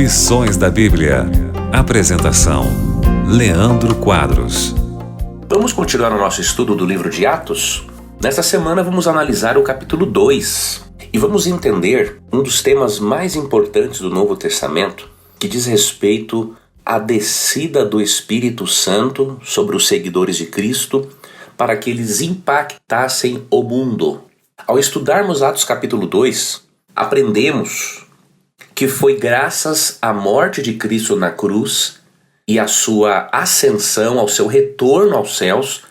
Lições da Bíblia. Apresentação: Leandro Quadros. Vamos continuar o nosso estudo do livro de Atos? Nesta semana vamos analisar o capítulo 2 e vamos entender um dos temas mais importantes do Novo Testamento, que diz respeito à descida do Espírito Santo sobre os seguidores de Cristo para que eles impactassem o mundo. Ao estudarmos Atos capítulo 2, aprendemos que foi graças à morte de Cristo na cruz e à sua ascensão, ao seu retorno aos céus,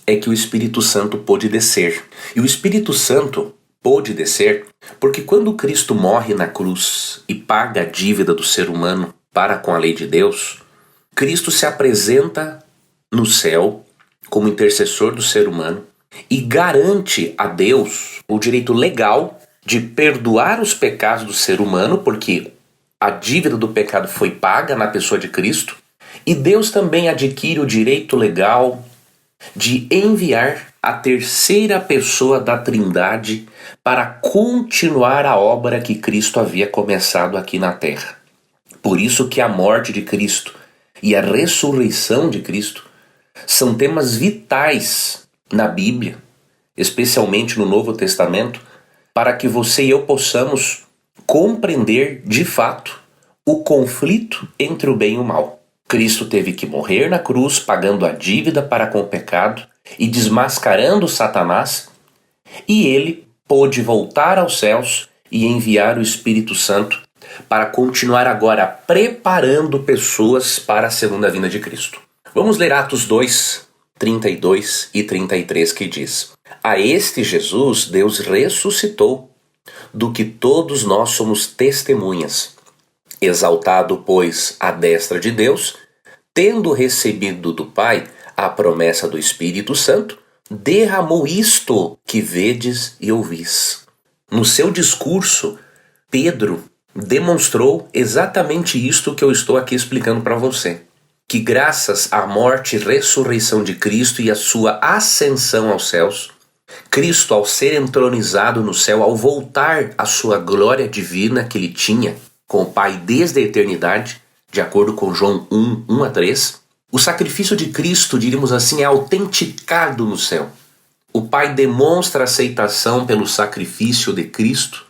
é que o Espírito Santo pôde descer. E o Espírito Santo pôde descer porque quando Cristo morre na cruz e paga a dívida do ser humano para com a lei de Deus, Cristo se apresenta no céu como intercessor do ser humano e garante a Deus o direito legal de perdoar os pecados do ser humano, porque a dívida do pecado foi paga na pessoa de Cristo, e Deus também adquire o direito legal de enviar a terceira pessoa da Trindade para continuar a obra que Cristo havia começado aqui na terra. Por isso que a morte de Cristo e a ressurreição de Cristo são temas vitais na Bíblia, especialmente no Novo Testamento, para que você e eu possamos compreender de fato o conflito entre o bem e o mal. Cristo teve que morrer na cruz, pagando a dívida para com o pecado e desmascarando Satanás, e ele pôde voltar aos céus e enviar o Espírito Santo para continuar agora preparando pessoas para a segunda vinda de Cristo. Vamos ler Atos 2, 32 e 33, que diz: A este Jesus Deus ressuscitou, do que todos nós somos testemunhas. Exaltado, pois, à destra de Deus, tendo recebido do Pai a promessa do Espírito Santo, derramou isto que vedes e ouvis. No seu discurso, Pedro demonstrou exatamente isto que eu estou aqui explicando para você. Que graças à morte e ressurreição de Cristo e à sua ascensão aos céus, Cristo, ao ser entronizado no céu, ao voltar à sua glória divina que ele tinha com o Pai desde a eternidade, de acordo com João 1, 1 a 3, o sacrifício de Cristo, diríamos assim, é autenticado no céu. O Pai demonstra aceitação pelo sacrifício de Cristo,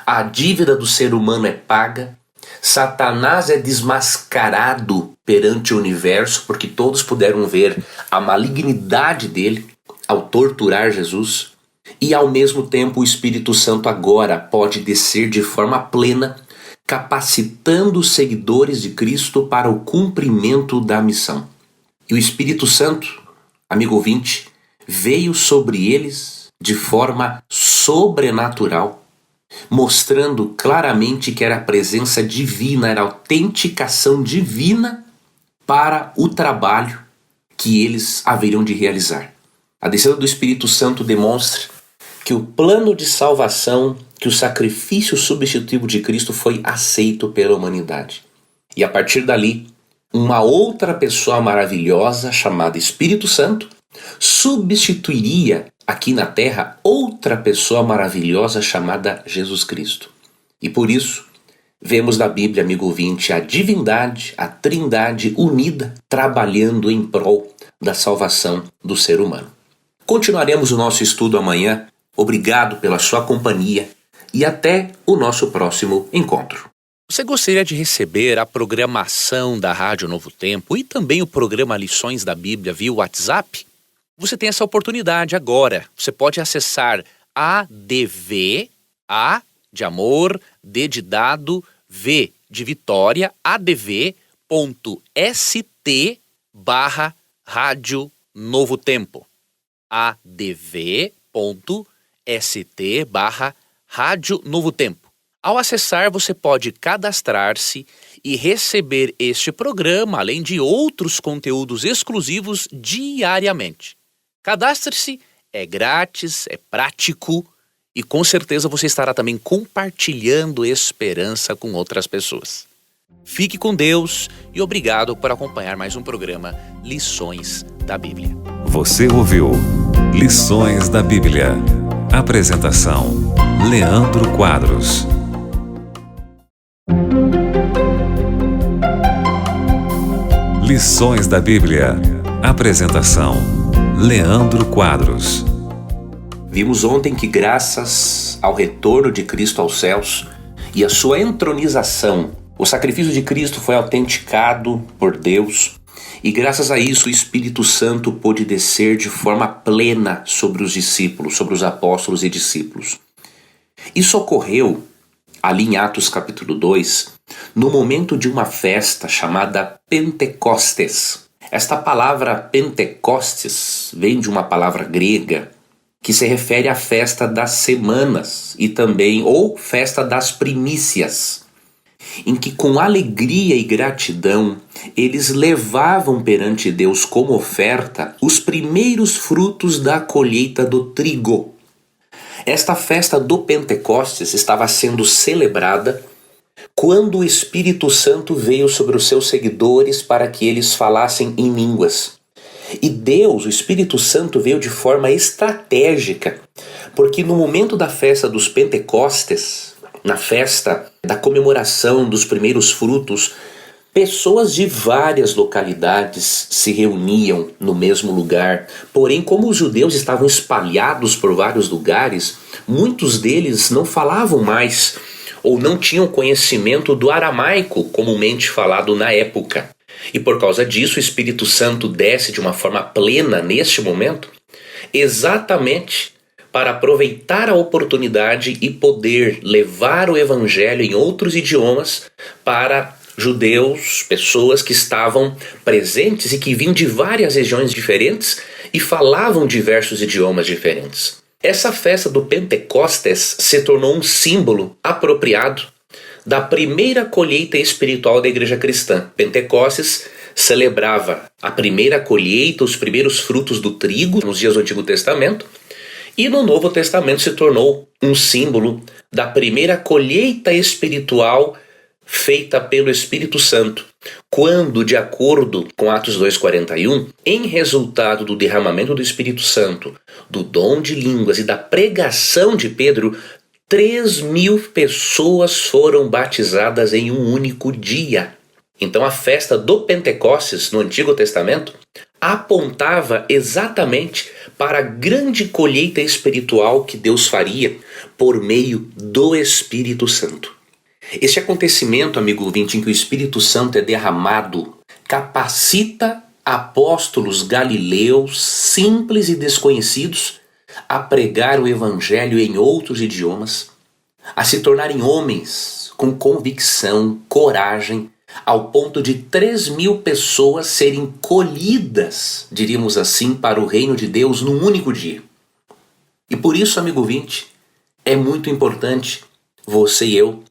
a dívida do ser humano é paga, Satanás é desmascarado perante o universo, porque todos puderam ver a malignidade dele ao torturar Jesus, e ao mesmo tempo o Espírito Santo agora pode descer de forma plena, capacitando os seguidores de Cristo para o cumprimento da missão. E o Espírito Santo, amigo ouvinte, veio sobre eles de forma sobrenatural, mostrando claramente que era a presença divina, era a autenticação divina para o trabalho que eles haveriam de realizar. A descida do Espírito Santo demonstra que o plano de salvação, que o sacrifício substitutivo de Cristo foi aceito pela humanidade. E a partir dali, uma outra pessoa maravilhosa chamada Espírito Santo substituiria aqui na terra outra pessoa maravilhosa chamada Jesus Cristo. E por isso, vemos na Bíblia, amigo ouvinte, a divindade, a trindade unida, trabalhando em prol da salvação do ser humano. Continuaremos o nosso estudo amanhã. Obrigado pela sua companhia e até o nosso próximo encontro. Você gostaria de receber a programação da Rádio Novo Tempo e também o programa Lições da Bíblia via WhatsApp? Você tem essa oportunidade agora. Você pode acessar ADV, A de amor, D de dado, V de Vitória, adv.st/Rádio Novo Tempo. adv.st/Rádio Novo Tempo. Ao acessar, você pode cadastrar-se e receber este programa, além de outros conteúdos exclusivos diariamente. Cadastre-se, é grátis, é prático e com certeza você estará também compartilhando esperança com outras pessoas. Fique com Deus e obrigado por acompanhar mais um programa Lições da Bíblia. Você ouviu Lições da Bíblia. Apresentação: Leandro Quadros. Lições da Bíblia. Apresentação: Leandro Quadros. Vimos ontem que, graças ao retorno de Cristo aos céus e a sua entronização, o sacrifício de Cristo foi autenticado por Deus e, graças a isso, o Espírito Santo pôde descer de forma plena sobre os discípulos, sobre os apóstolos e discípulos. Isso ocorreu ali em Atos capítulo 2, no momento de uma festa chamada Pentecostes. Esta palavra Pentecostes vem de uma palavra grega que se refere à festa das semanas e também, ou festa das primícias, em que com alegria e gratidão eles levavam perante Deus como oferta os primeiros frutos da colheita do trigo. Esta festa do Pentecostes estava sendo celebrada quando o Espírito Santo veio sobre os seus seguidores para que eles falassem em línguas. E Deus, o Espírito Santo, veio de forma estratégica, porque no momento da festa dos Pentecostes, na festa da comemoração dos primeiros frutos, pessoas de várias localidades se reuniam no mesmo lugar. Porém, como os judeus estavam espalhados por vários lugares, muitos deles não falavam mais ou não tinham conhecimento do aramaico comumente falado na época. E por causa disso, o Espírito Santo desce de uma forma plena neste momento, exatamente para aproveitar a oportunidade e poder levar o evangelho em outros idiomas para judeus, pessoas que estavam presentes e que vinham de várias regiões diferentes e falavam diversos idiomas diferentes. Essa festa do Pentecostes se tornou um símbolo apropriado da primeira colheita espiritual da igreja cristã. Pentecostes celebrava a primeira colheita, os primeiros frutos do trigo nos dias do Antigo Testamento, e no Novo Testamento se tornou um símbolo da primeira colheita espiritual feita pelo Espírito Santo, quando, de acordo com Atos 2,41, em resultado do derramamento do Espírito Santo, do dom de línguas e da pregação de Pedro, 3.000 pessoas foram batizadas em um único dia. Então a festa do Pentecostes no Antigo Testamento apontava exatamente para a grande colheita espiritual que Deus faria por meio do Espírito Santo. Este acontecimento, amigo ouvinte, em que o Espírito Santo é derramado, capacita apóstolos galileus simples e desconhecidos a pregar o evangelho em outros idiomas, a se tornarem homens com convicção, coragem, ao ponto de 3.000 pessoas serem colhidas, diríamos assim, para o reino de Deus num único dia. E por isso, amigo ouvinte, é muito importante você e eu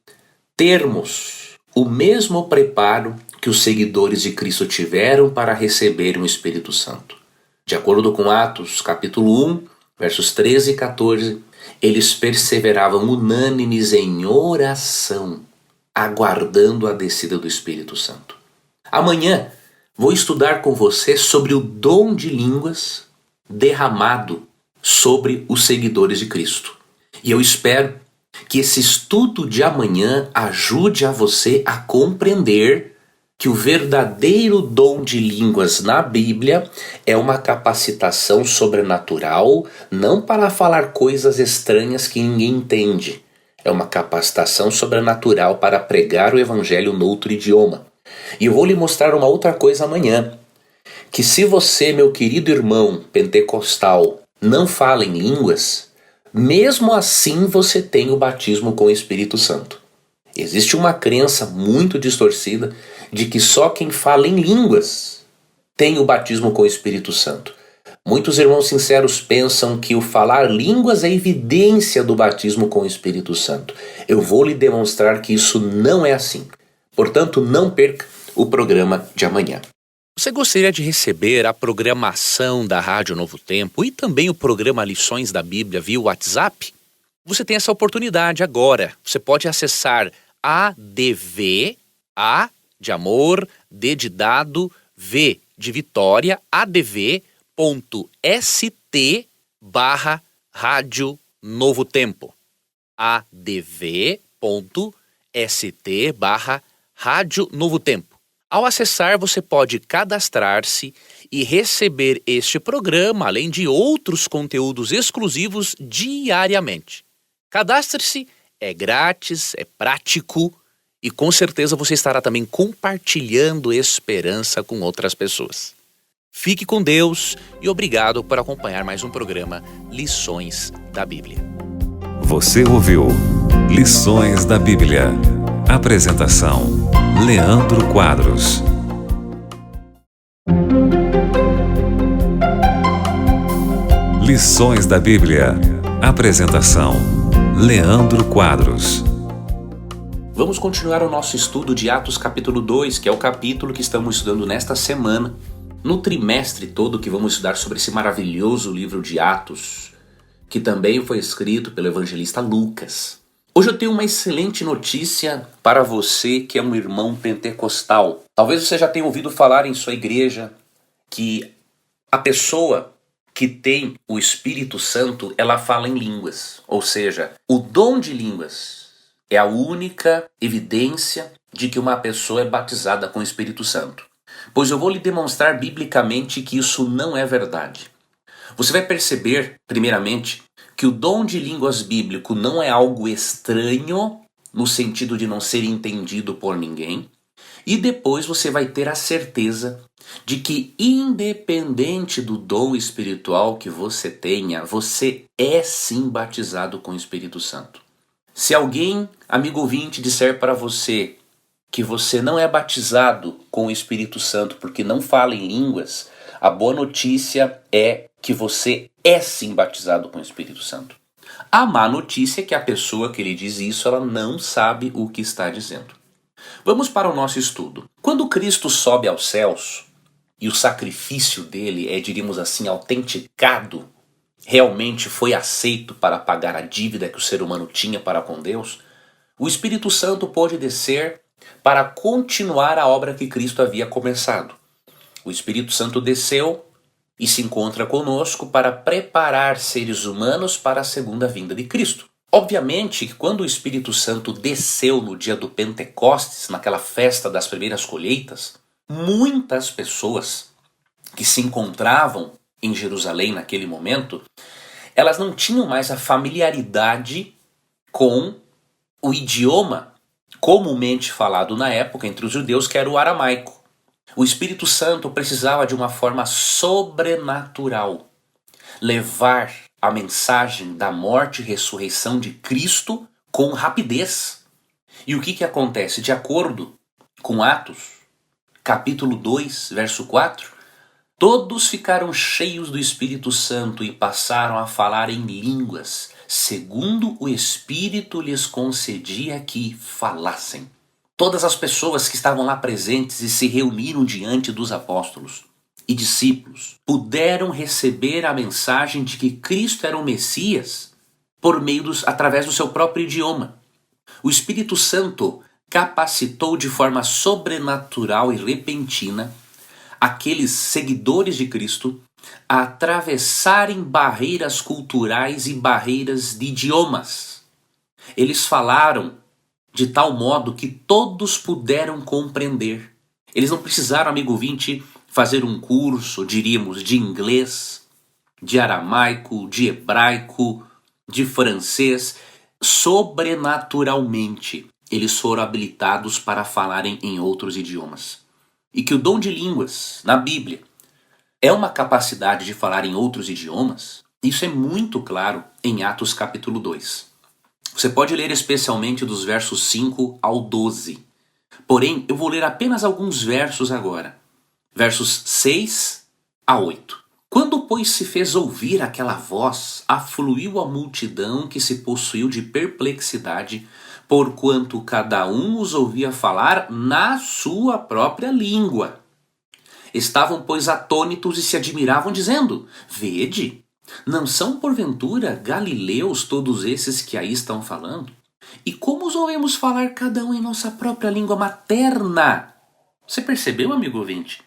termos o mesmo preparo que os seguidores de Cristo tiveram para receberem o Espírito Santo. De acordo com Atos, capítulo 1, versos 13 e 14, eles perseveravam unânimes em oração, aguardando a descida do Espírito Santo. Amanhã vou estudar com você sobre o dom de línguas derramado sobre os seguidores de Cristo. E eu espero que esse estudo de amanhã ajude a você a compreender que o verdadeiro dom de línguas na Bíblia é uma capacitação sobrenatural, não para falar coisas estranhas que ninguém entende. É uma capacitação sobrenatural para pregar o evangelho noutro idioma. E eu vou lhe mostrar uma outra coisa amanhã, que se você, meu querido irmão pentecostal, não fala em línguas, mesmo assim você tem o batismo com o Espírito Santo. Existe uma crença muito distorcida de que só quem fala em línguas tem o batismo com o Espírito Santo. Muitos irmãos sinceros pensam que o falar línguas é evidência do batismo com o Espírito Santo. Eu vou lhe demonstrar que isso não é assim. Portanto, não perca o programa de amanhã. Você gostaria de receber a programação da Rádio Novo Tempo e também o programa Lições da Bíblia via WhatsApp? Você tem essa oportunidade agora. Você pode acessar ADV, A de amor, D de dado, V de Vitória, adv.st/Rádio Novo Tempo. adv.st/Rádio Novo Tempo. Ao acessar, você pode cadastrar-se e receber este programa, além de outros conteúdos exclusivos diariamente. Cadastre-se, é grátis, é prático e com certeza você estará também compartilhando esperança com outras pessoas. Fique com Deus e obrigado por acompanhar mais um programa Lições da Bíblia. Você ouviu Lições da Bíblia. Apresentação: Leandro Quadros. Lições da Bíblia. Apresentação: Leandro Quadros. Vamos continuar o nosso estudo de Atos capítulo 2, que é o capítulo que estamos estudando nesta semana, no trimestre todo que vamos estudar sobre esse maravilhoso livro de Atos, que também foi escrito pelo evangelista Lucas. Hoje eu tenho uma excelente notícia para você que é um irmão pentecostal. Talvez você já tenha ouvido falar em sua igreja que a pessoa que tem o Espírito Santo, ela fala em línguas. Ou seja, o dom de línguas é a única evidência de que uma pessoa é batizada com o Espírito Santo. Pois eu vou lhe demonstrar biblicamente que isso não é verdade. Você vai perceber, primeiramente, que o dom de línguas bíblico não é algo estranho, no sentido de não ser entendido por ninguém. E depois você vai ter a certeza de que, independente do dom espiritual que você tenha, você é sim batizado com o Espírito Santo. Se alguém, amigo ouvinte, disser para você que você não é batizado com o Espírito Santo porque não fala em línguas, a boa notícia é que você é sim batizado com o Espírito Santo. A má notícia é que a pessoa que lhe diz isso, ela não sabe o que está dizendo. Vamos para o nosso estudo. Quando Cristo sobe aos céus e o sacrifício dele é, diríamos assim, autenticado, realmente foi aceito para pagar a dívida que o ser humano tinha para com Deus, o Espírito Santo pôde descer para continuar a obra que Cristo havia começado. O Espírito Santo desceu e se encontra conosco para preparar seres humanos para a segunda vinda de Cristo. Obviamente que quando o Espírito Santo desceu no dia do Pentecostes, naquela festa das primeiras colheitas, muitas pessoas que se encontravam em Jerusalém naquele momento, elas não tinham mais a familiaridade com o idioma comumente falado na época entre os judeus, que era o aramaico. O Espírito Santo precisava de uma forma sobrenatural levar a mensagem da morte e ressurreição de Cristo com rapidez. E o que acontece? De acordo com Atos, capítulo 2, verso 4, todos ficaram cheios do Espírito Santo e passaram a falar em línguas, segundo o Espírito lhes concedia que falassem. Todas as pessoas que estavam lá presentes e se reuniram diante dos apóstolos e discípulos puderam receber a mensagem de que Cristo era o Messias através do seu próprio idioma. O Espírito Santo capacitou de forma sobrenatural e repentina aqueles seguidores de Cristo a atravessarem barreiras culturais e barreiras de idiomas. Eles falaram de tal modo que todos puderam compreender. Eles não precisaram, amigo ouvinte, fazer um curso, diríamos, de inglês, de aramaico, de hebraico, de francês. Sobrenaturalmente, eles foram habilitados para falarem em outros idiomas. E que o dom de línguas, na Bíblia, é uma capacidade de falar em outros idiomas, isso é muito claro em Atos capítulo 2. Você pode ler especialmente dos versos 5 ao 12. Porém, eu vou ler apenas alguns versos agora. Versos 6 a 8. Quando, pois, se fez ouvir aquela voz, afluiu a multidão que se possuiu de perplexidade, porquanto cada um os ouvia falar na sua própria língua. Estavam, pois, atônitos e se admiravam, dizendo: Vede, não são porventura galileus todos esses que aí estão falando? E como os ouvemos falar cada um em nossa própria língua materna? Você percebeu, amigo ouvinte?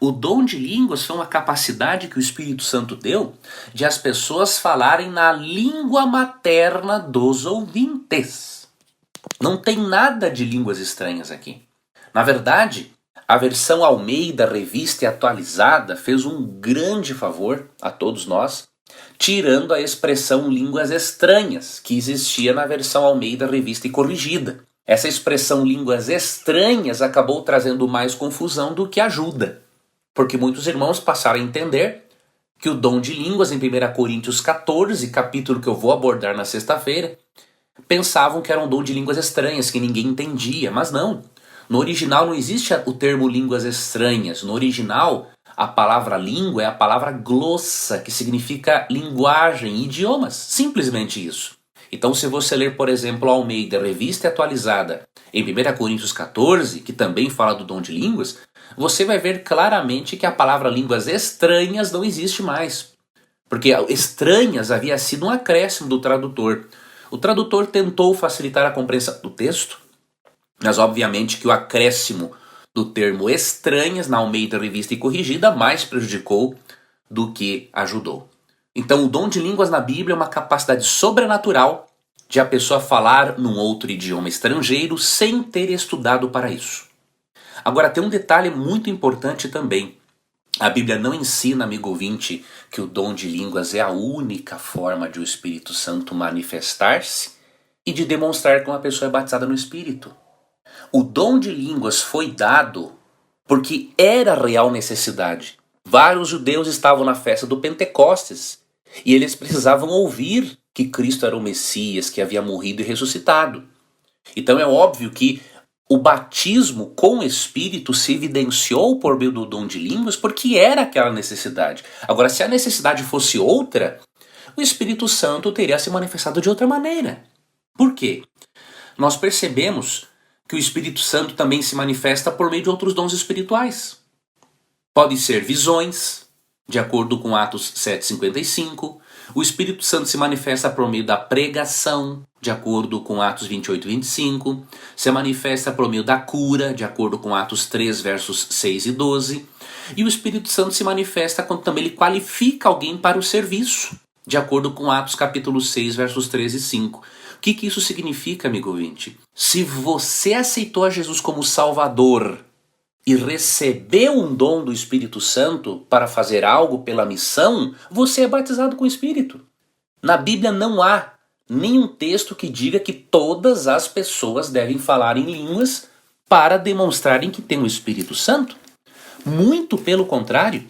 O dom de línguas foi uma capacidade que o Espírito Santo deu de as pessoas falarem na língua materna dos ouvintes. Não tem nada de línguas estranhas aqui. Na verdade, A versão Almeida, revista e atualizada, fez um grande favor a todos nós, tirando a expressão línguas estranhas, que existia na versão Almeida, revista e corrigida. Essa expressão línguas estranhas acabou trazendo mais confusão do que ajuda, porque muitos irmãos passaram a entender que o dom de línguas em 1 Coríntios 14, capítulo que eu vou abordar na sexta-feira, pensavam que era um dom de línguas estranhas, que ninguém entendia, mas não. No original não existe o termo línguas estranhas. No original, a palavra língua é a palavra glossa, que significa linguagem, idiomas. Simplesmente isso. Então, se você ler, por exemplo, Almeida, revista atualizada, em 1 Coríntios 14, que também fala do dom de línguas, você vai ver claramente que a palavra línguas estranhas não existe mais. Porque estranhas havia sido um acréscimo do tradutor. O tradutor tentou facilitar a compreensão do texto, mas obviamente que o acréscimo do termo estranhas na Almeida Revista e Corrigida mais prejudicou do que ajudou. Então o dom de línguas na Bíblia é uma capacidade sobrenatural de a pessoa falar num outro idioma estrangeiro sem ter estudado para isso. Agora tem um detalhe muito importante também. A Bíblia não ensina, amigo ouvinte, que o dom de línguas é a única forma de o Espírito Santo manifestar-se e de demonstrar que uma pessoa é batizada no Espírito. O dom de línguas foi dado porque era real necessidade. Vários judeus estavam na festa do Pentecostes e eles precisavam ouvir que Cristo era o Messias, que havia morrido e ressuscitado. Então é óbvio que o batismo com o Espírito se evidenciou por meio do dom de línguas porque era aquela necessidade. Agora, se a necessidade fosse outra, o Espírito Santo teria se manifestado de outra maneira. Por quê? Nós percebemos que o Espírito Santo também se manifesta por meio de outros dons espirituais. Podem ser visões, de acordo com Atos 7,55. O Espírito Santo se manifesta por meio da pregação, de acordo com Atos 28 e 25. Se manifesta por meio da cura, de acordo com Atos 3, versos 6 e 12. E o Espírito Santo se manifesta quando também ele qualifica alguém para o serviço, de acordo com Atos capítulo 6, versos 3 e 5. O que isso significa, amigo ouvinte? Se você aceitou a Jesus como Salvador e recebeu um dom do Espírito Santo para fazer algo pela missão, você é batizado com o Espírito. Na Bíblia não há nenhum texto que diga que todas as pessoas devem falar em línguas para demonstrarem que têm o Espírito Santo. Muito pelo contrário.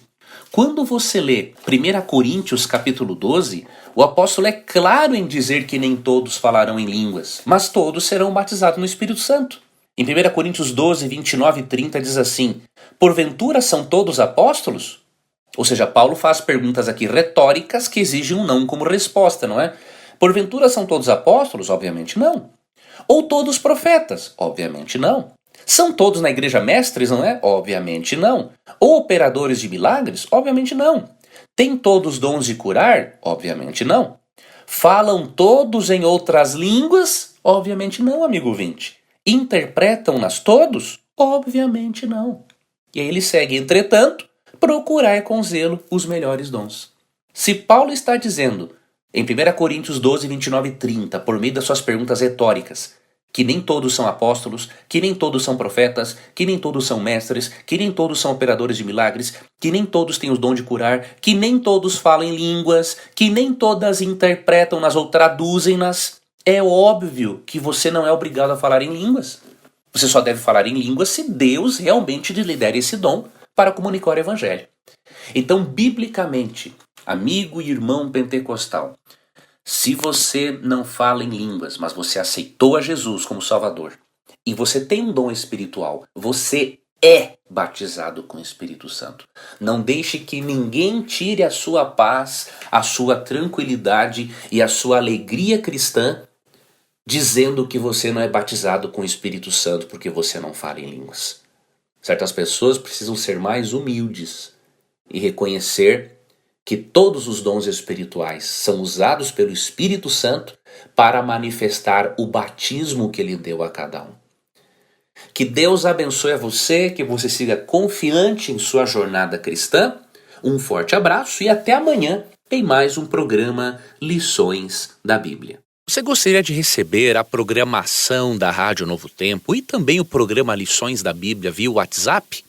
Quando você lê 1 Coríntios capítulo 12, o apóstolo é claro em dizer que nem todos falarão em línguas, mas todos serão batizados no Espírito Santo. Em 1 Coríntios 12, 29 e 30 diz assim: porventura são todos apóstolos? Ou seja, Paulo faz perguntas aqui retóricas que exigem um não como resposta, não é? Porventura são todos apóstolos? Obviamente não. Ou todos profetas? Obviamente não. São todos na igreja mestres, não é? Obviamente não. Ou operadores de milagres? Obviamente não. Tem todos dons de curar? Obviamente não. Falam todos em outras línguas? Obviamente não, amigo ouvinte. Interpretam-nas todos? Obviamente não. E aí ele segue, entretanto, procurai com zelo os melhores dons. Se Paulo está dizendo, em 1 Coríntios 12, 29 e 30, por meio das suas perguntas retóricas, que nem todos são apóstolos, que nem todos são profetas, que nem todos são mestres, que nem todos são operadores de milagres, que nem todos têm o dom de curar, que nem todos falam em línguas, que nem todas interpretam-nas ou traduzem-nas, é óbvio que você não é obrigado a falar em línguas. Você só deve falar em línguas se Deus realmente lhe der esse dom para comunicar o evangelho. Então, biblicamente, amigo e irmão pentecostal, se você não fala em línguas, mas você aceitou a Jesus como Salvador, e você tem um dom espiritual, você é batizado com o Espírito Santo. Não deixe que ninguém tire a sua paz, a sua tranquilidade e a sua alegria cristã, dizendo que você não é batizado com o Espírito Santo porque você não fala em línguas. Certas pessoas precisam ser mais humildes e reconhecer que todos os dons espirituais são usados pelo Espírito Santo para manifestar o batismo que ele deu a cada um. Que Deus abençoe a você, que você siga confiante em sua jornada cristã. Um forte abraço e até amanhã em mais um programa Lições da Bíblia. Você gostaria de receber a programação da Rádio Novo Tempo e também o programa Lições da Bíblia via WhatsApp?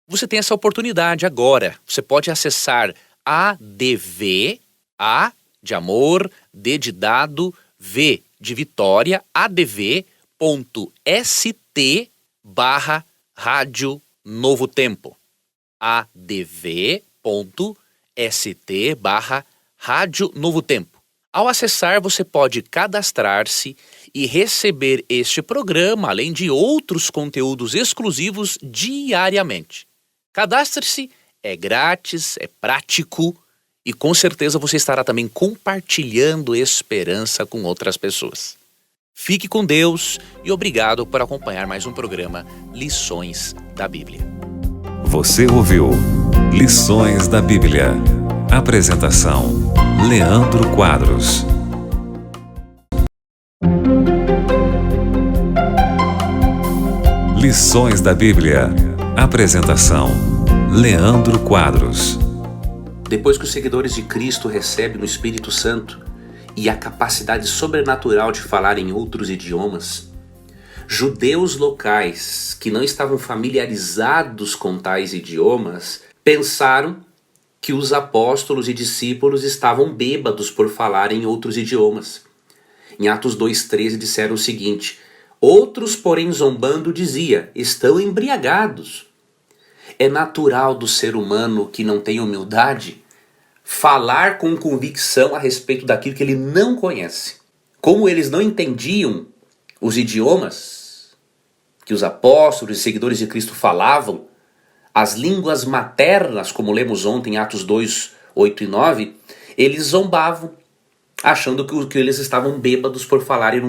Você tem essa oportunidade agora. Você pode acessar ADV, A de amor, D de dado, V de vitória, adv.st barra Rádio Novo Tempo. adv.st barra Rádio Novo Tempo. Ao acessar, você pode cadastrar-se e receber este programa, além de outros conteúdos exclusivos diariamente. Cadastre-se, é grátis, é prático e com certeza você estará também compartilhando esperança com outras pessoas. Fique com Deus e obrigado por acompanhar mais um programa Lições da Bíblia. Você ouviu Lições da Bíblia. Apresentação: Leandro Quadros. Lições da Bíblia. Apresentação: Leandro Quadros. Depois que os seguidores de Cristo recebem o Espírito Santo e a capacidade sobrenatural de falar em outros idiomas, judeus locais que não estavam familiarizados com tais idiomas pensaram que os apóstolos e discípulos estavam bêbados por falar em outros idiomas. Em Atos 2,13 disseram o seguinte: outros, porém, zombando, dizia: estão embriagados. É natural do ser humano que não tem humildade falar com convicção a respeito daquilo que ele não conhece. Como eles não entendiam os idiomas que os apóstolos e seguidores de Cristo falavam, as línguas maternas, como lemos ontem em Atos 2, 8 e 9, eles zombavam, achando que eles estavam bêbados por falarem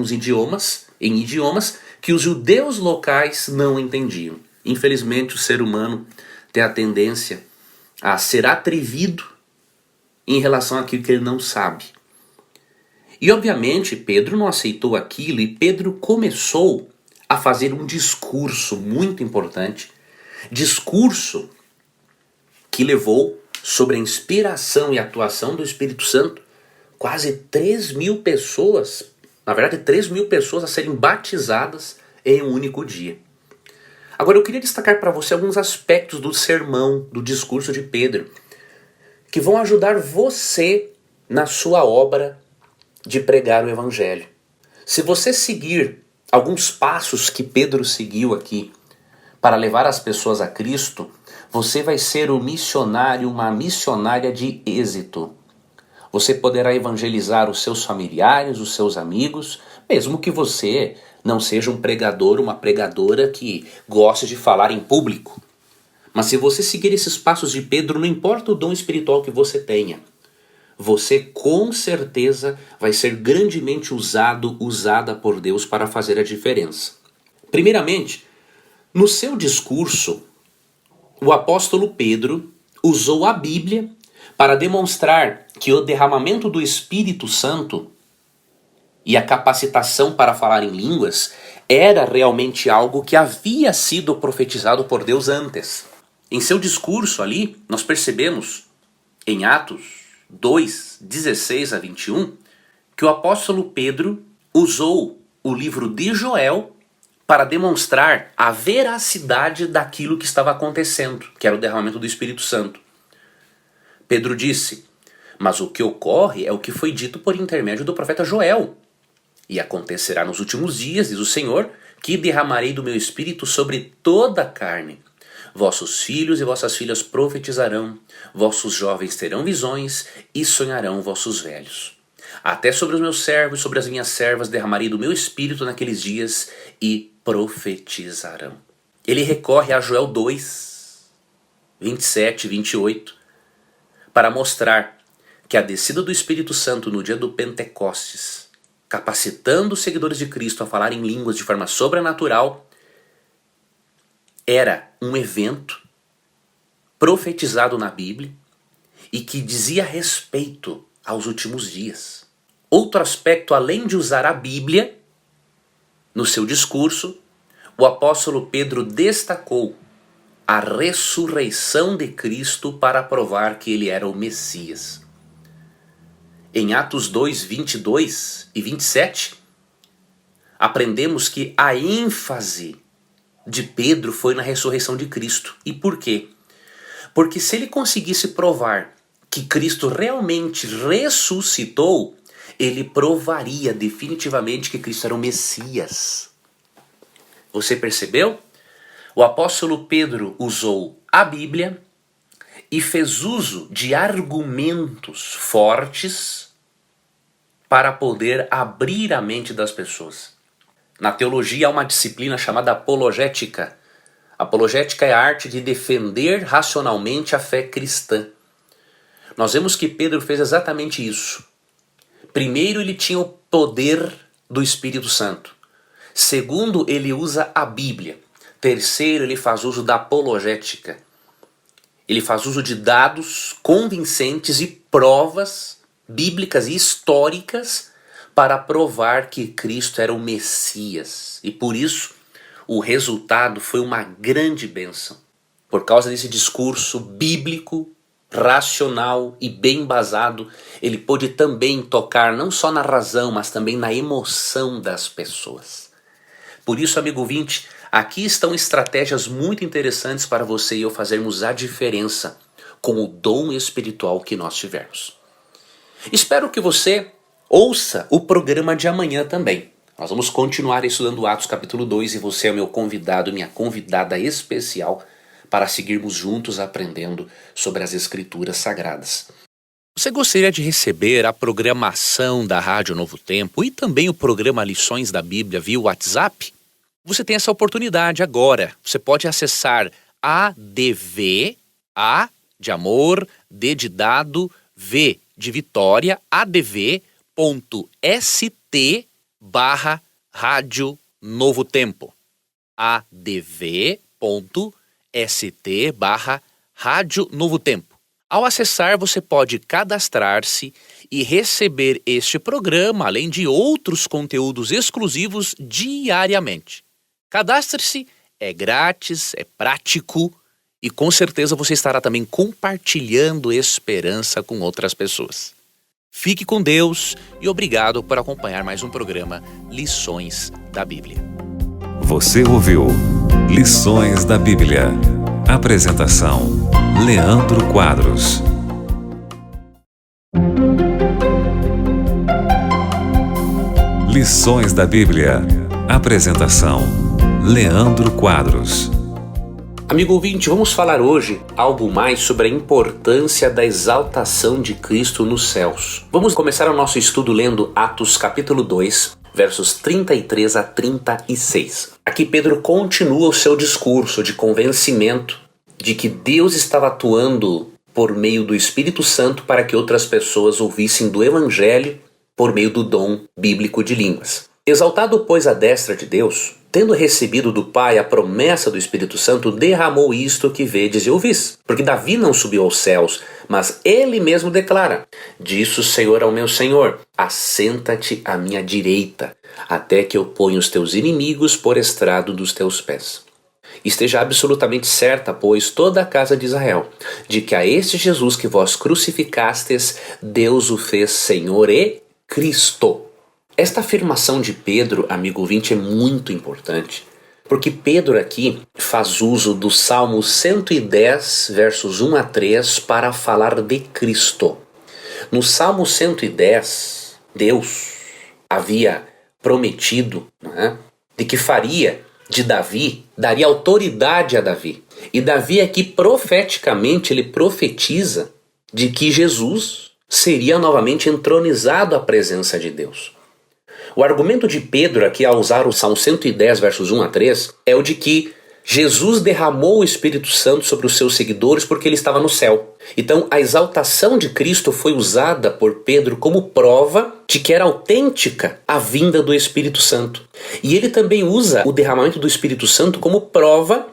em idiomas que os judeus locais não entendiam. Infelizmente, o ser humano tem a tendência a ser atrevido em relação àquilo que ele não sabe. E obviamente Pedro não aceitou aquilo e Pedro começou a fazer um discurso muito importante, discurso que levou, sobre a inspiração e atuação do Espírito Santo, quase 3.000 pessoas, na verdade 3.000 pessoas a serem batizadas em um único dia. Agora eu queria destacar para você alguns aspectos do sermão, do discurso de Pedro, que vão ajudar você na sua obra de pregar o Evangelho. Se você seguir alguns passos que Pedro seguiu aqui para levar as pessoas a Cristo, você vai ser um missionário, uma missionária de êxito. Você poderá evangelizar os seus familiares, os seus amigos, mesmo que você não seja um pregador, uma pregadora que goste de falar em público. Mas se você seguir esses passos de Pedro, não importa o dom espiritual que você tenha, você com certeza vai ser grandemente usada por Deus para fazer a diferença. Primeiramente, no seu discurso, o apóstolo Pedro usou a Bíblia para demonstrar que o derramamento do Espírito Santo e a capacitação para falar em línguas era realmente algo que havia sido profetizado por Deus antes. Em seu discurso ali, nós percebemos, em Atos 2, 16 a 21, que o apóstolo Pedro usou o livro de Joel para demonstrar a veracidade daquilo que estava acontecendo, que era o derramamento do Espírito Santo. Pedro disse: mas o que ocorre é o que foi dito por intermédio do profeta Joel. E acontecerá nos últimos dias, diz o Senhor, que derramarei do meu Espírito sobre toda a carne. Vossos filhos e vossas filhas profetizarão, vossos jovens terão visões e sonharão vossos velhos. Até sobre os meus servos e sobre as minhas servas derramarei do meu Espírito naqueles dias e profetizarão. Ele recorre a Joel 2, 27 e 28, para mostrar que a descida do Espírito Santo no dia do Pentecostes, capacitando os seguidores de Cristo a falar em línguas de forma sobrenatural, era um evento profetizado na Bíblia e que dizia respeito aos últimos dias. Outro aspecto, além de usar a Bíblia no seu discurso, o apóstolo Pedro destacou a ressurreição de Cristo para provar que ele era o Messias. Em Atos 2, 22 e 27, aprendemos que a ênfase de Pedro foi na ressurreição de Cristo. E por quê? Porque se ele conseguisse provar que Cristo realmente ressuscitou, ele provaria definitivamente que Cristo era o Messias. Você percebeu? O apóstolo Pedro usou a Bíblia e fez uso de argumentos fortes para poder abrir a mente das pessoas. Na teologia há uma disciplina chamada apologética. Apologética é a arte de defender racionalmente a fé cristã. Nós vemos que Pedro fez exatamente isso. Primeiro, ele tinha o poder do Espírito Santo. Segundo, ele usa a Bíblia. Terceiro, ele faz uso da apologética. Ele faz uso de dados convincentes e provas bíblicas e históricas para provar que Cristo era o Messias. E por isso, o resultado foi uma grande bênção. Por causa desse discurso bíblico, racional e bem embasado, ele pôde também tocar não só na razão, mas também na emoção das pessoas. Por isso, amigo ouvinte, aqui estão estratégias muito interessantes para você e eu fazermos a diferença com o dom espiritual que nós tivermos. Espero que você ouça o programa de amanhã também. Nós vamos continuar estudando Atos capítulo 2 e você é meu convidado, minha convidada especial para seguirmos juntos aprendendo sobre as Escrituras Sagradas. Você gostaria de receber a programação da Rádio Novo Tempo e também o programa Lições da Bíblia via WhatsApp? Você tem essa oportunidade agora. Você pode acessar ADV, A de amor, D de dado, V de Vitória, adv.st/Rádio Novo Tempo. adv.st/Rádio Novo Tempo. Ao acessar, você pode cadastrar-se e receber este programa, além de outros conteúdos exclusivos diariamente. Cadastre-se, é grátis, é prático e com certeza você estará também compartilhando esperança com outras pessoas. Fique com Deus e obrigado por acompanhar mais um programa Lições da Bíblia. Você ouviu Lições da Bíblia. Apresentação: Leandro Quadros. Lições da Bíblia. Apresentação: Leandro Quadros. Amigo ouvinte, vamos falar hoje algo mais sobre a importância da exaltação de Cristo nos céus. Vamos começar o nosso estudo lendo Atos capítulo 2, versos 33 a 36. Aqui Pedro continua o seu discurso de convencimento de que Deus estava atuando por meio do Espírito Santo para que outras pessoas ouvissem do Evangelho por meio do dom bíblico de línguas. Exaltado, pois, à destra de Deus, tendo recebido do Pai a promessa do Espírito Santo, derramou isto que vedes e ouvis. Porque Davi não subiu aos céus, mas ele mesmo declara: disse o Senhor ao meu Senhor, assenta-te à minha direita, até que eu ponha os teus inimigos por estrado dos teus pés. Esteja absolutamente certa, pois, toda a casa de Israel, de que a este Jesus que vós crucificastes, Deus o fez Senhor e Cristo. Esta afirmação de Pedro, amigo ouvinte, é muito importante, porque Pedro aqui faz uso do Salmo 110, versos 1 a 3, para falar de Cristo. No Salmo 110, Deus havia prometido, de que faria de Davi, daria autoridade a Davi. E Davi aqui profeticamente, ele profetiza de que Jesus seria novamente entronizado à presença de Deus. O argumento de Pedro aqui ao usar o Salmo 110, versos 1 a 3, é o de que Jesus derramou o Espírito Santo sobre os seus seguidores porque ele estava no céu. Então a exaltação de Cristo foi usada por Pedro como prova de que era autêntica a vinda do Espírito Santo. E ele também usa o derramamento do Espírito Santo como prova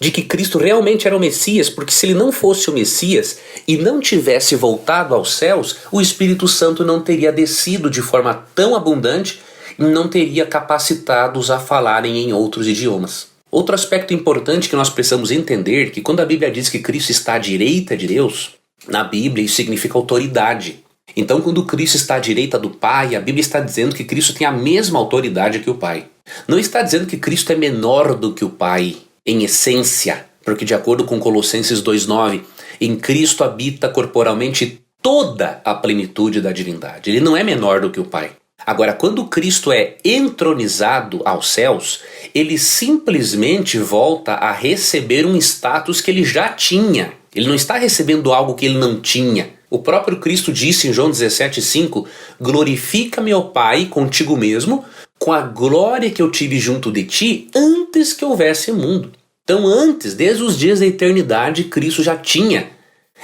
de que Cristo realmente era o Messias, porque se ele não fosse o Messias e não tivesse voltado aos céus, o Espírito Santo não teria descido de forma tão abundante e não teria capacitado-os a falarem em outros idiomas. Outro aspecto importante que nós precisamos entender é que quando a Bíblia diz que Cristo está à direita de Deus, na Bíblia isso significa autoridade. Então, quando Cristo está à direita do Pai, a Bíblia está dizendo que Cristo tem a mesma autoridade que o Pai. Não está dizendo que Cristo é menor do que o Pai, em essência, porque de acordo com Colossenses 2,9, em Cristo habita corporalmente toda a plenitude da divindade. Ele não é menor do que o Pai. Agora, quando Cristo é entronizado aos céus, ele simplesmente volta a receber um status que ele já tinha. Ele não está recebendo algo que ele não tinha. O próprio Cristo disse em João 17,5: glorifica-me, ó Pai, contigo mesmo, com a glória que eu tive junto de ti antes que houvesse mundo. Então antes, desde os dias da eternidade, Cristo já tinha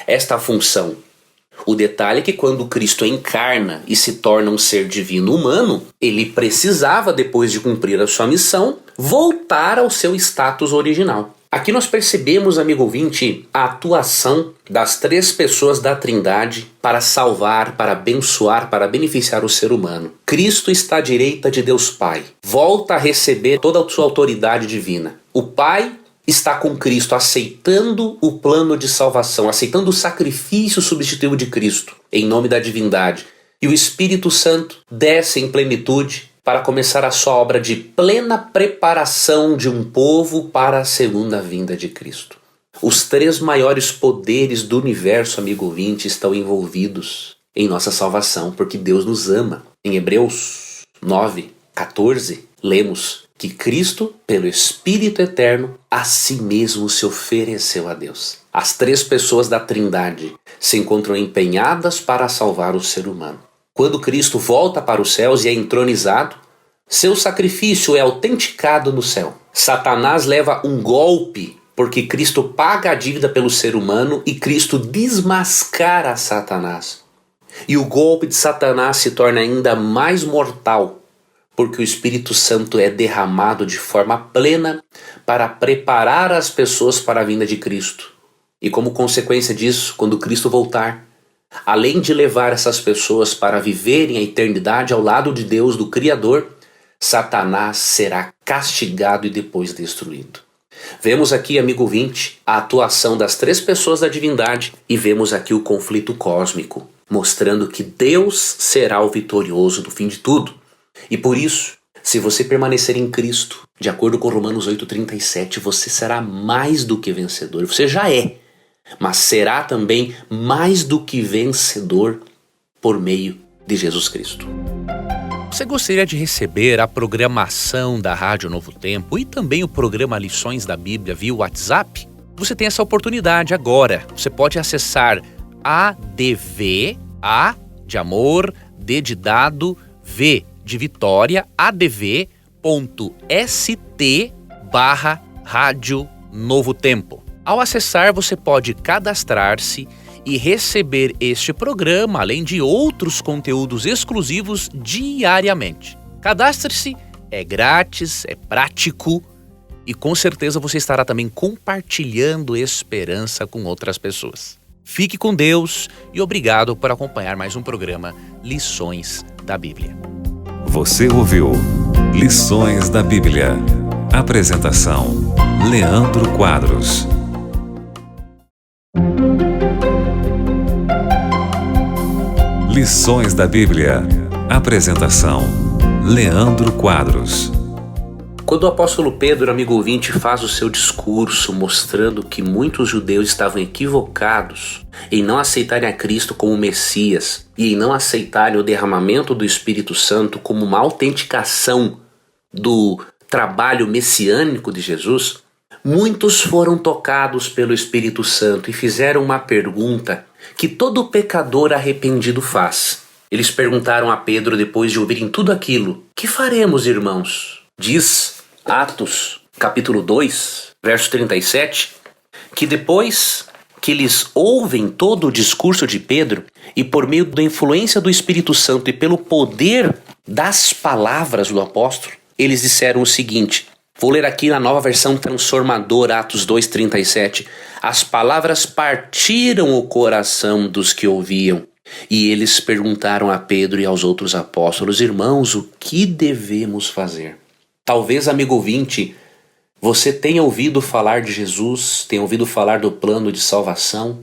esta função. O detalhe é que quando Cristo encarna e se torna um ser divino humano, ele precisava, depois de cumprir a sua missão, voltar ao seu status original. Aqui nós percebemos, amigo ouvinte, a atuação das três pessoas da Trindade para salvar, para abençoar, para beneficiar o ser humano. Cristo está à direita de Deus Pai, volta a receber toda a sua autoridade divina. O Pai está com Cristo, aceitando o plano de salvação, aceitando o sacrifício substitutivo de Cristo, em nome da divindade. E o Espírito Santo desce em plenitude para começar a sua obra de plena preparação de um povo para a segunda vinda de Cristo. Os três maiores poderes do universo, amigo ouvinte, estão envolvidos em nossa salvação, porque Deus nos ama. Em Hebreus 9:14, lemos que Cristo, pelo Espírito Eterno, a si mesmo se ofereceu a Deus. As três pessoas da Trindade se encontram empenhadas para salvar o ser humano. Quando Cristo volta para os céus e é entronizado, seu sacrifício é autenticado no céu. Satanás leva um golpe, porque Cristo paga a dívida pelo ser humano e Cristo desmascara Satanás. E o golpe de Satanás se torna ainda mais mortal, porque o Espírito Santo é derramado de forma plena para preparar as pessoas para a vinda de Cristo. E como consequência disso, quando Cristo voltar, além de levar essas pessoas para viverem a eternidade ao lado de Deus, do Criador, Satanás será castigado e depois destruído. Vemos aqui, amigo ouvinte, a atuação das três pessoas da divindade e vemos aqui o conflito cósmico, mostrando que Deus será o vitorioso no fim de tudo. E por isso, se você permanecer em Cristo, de acordo com Romanos 8,37, você será mais do que vencedor. Você já é, mas será também mais do que vencedor por meio de Jesus Cristo. Você gostaria de receber a programação da Rádio Novo Tempo e também o programa Lições da Bíblia via WhatsApp? Você tem essa oportunidade agora. Você pode acessar ADV, A de amor, D de dado, V de Vitória, adv.st/Rádio Novo Tempo. Ao acessar, você pode cadastrar-se e receber este programa, além de outros conteúdos exclusivos diariamente. Cadastre-se, é grátis, é prático e com certeza você estará também compartilhando esperança com outras pessoas. Fique com Deus e obrigado por acompanhar mais um programa Lições da Bíblia. Você ouviu Lições da Bíblia. Apresentação: Leandro Quadros. Lições da Bíblia. Apresentação: Leandro Quadros. Quando o apóstolo Pedro, amigo ouvinte, faz o seu discurso mostrando que muitos judeus estavam equivocados em não aceitarem a Cristo como Messias e em não aceitarem o derramamento do Espírito Santo como uma autenticação do trabalho messiânico de Jesus, muitos foram tocados pelo Espírito Santo e fizeram uma pergunta que todo pecador arrependido faz. Eles perguntaram a Pedro, depois de ouvirem tudo aquilo: que faremos, irmãos? Diz Atos, capítulo 2, verso 37, que depois que eles ouvem todo o discurso de Pedro e por meio da influência do Espírito Santo e pelo poder das palavras do apóstolo, eles disseram o seguinte. Vou ler aqui na Nova Versão Transformadora, Atos 2:37. As palavras partiram o coração dos que ouviam, e eles perguntaram a Pedro e aos outros apóstolos: irmãos, o que devemos fazer? Talvez, amigo ouvinte, você tenha ouvido falar de Jesus, tenha ouvido falar do plano de salvação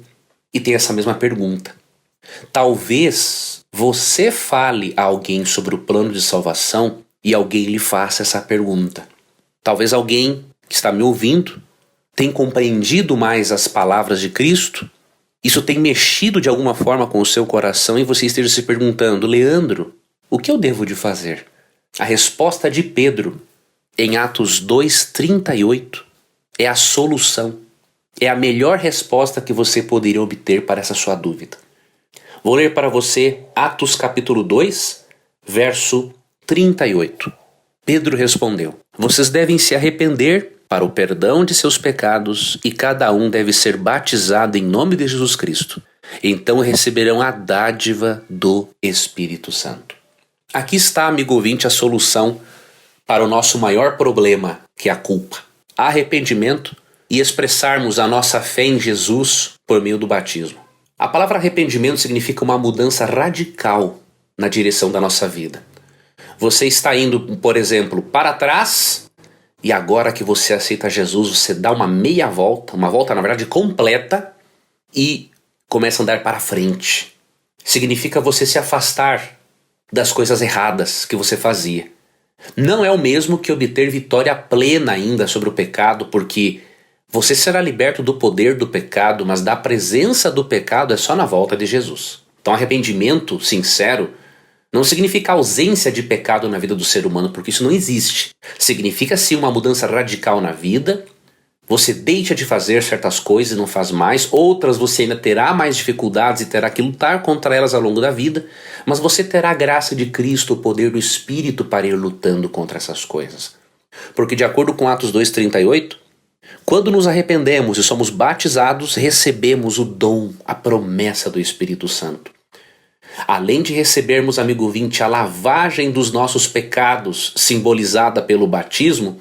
e tenha essa mesma pergunta. Talvez você fale a alguém sobre o plano de salvação e alguém lhe faça essa pergunta. Talvez alguém que está me ouvindo tenha compreendido mais as palavras de Cristo. Isso tem mexido de alguma forma com o seu coração e você esteja se perguntando: Leandro, o que eu devo de fazer? A resposta de Pedro, em Atos 2:38, é a solução. É a melhor resposta que você poderia obter para essa sua dúvida. Vou ler para você Atos capítulo 2, verso 38. Pedro respondeu: vocês devem se arrepender para o perdão de seus pecados e cada um deve ser batizado em nome de Jesus Cristo. Então receberão a dádiva do Espírito Santo. Aqui está, amigo ouvinte, a solução para o nosso maior problema, que é a culpa. Arrependimento e expressarmos a nossa fé em Jesus por meio do batismo. A palavra arrependimento significa uma mudança radical na direção da nossa vida. Você está indo, por exemplo, para trás e agora que você aceita Jesus, você dá uma meia volta, uma volta na verdade completa e começa a andar para frente. Significa você se afastar das coisas erradas que você fazia. Não é o mesmo que obter vitória plena ainda sobre o pecado, porque você será liberto do poder do pecado, mas da presença do pecado é só na volta de Jesus. Então arrependimento sincero não significa ausência de pecado na vida do ser humano, porque isso não existe. Significa sim uma mudança radical na vida. Você deixa de fazer certas coisas e não faz mais, outras você ainda terá mais dificuldades e terá que lutar contra elas ao longo da vida, mas você terá a graça de Cristo, o poder do Espírito para ir lutando contra essas coisas. Porque de acordo com Atos 2:38, quando nos arrependemos e somos batizados, recebemos o dom, a promessa do Espírito Santo. Além de recebermos, amigo ouvinte, a lavagem dos nossos pecados, simbolizada pelo batismo,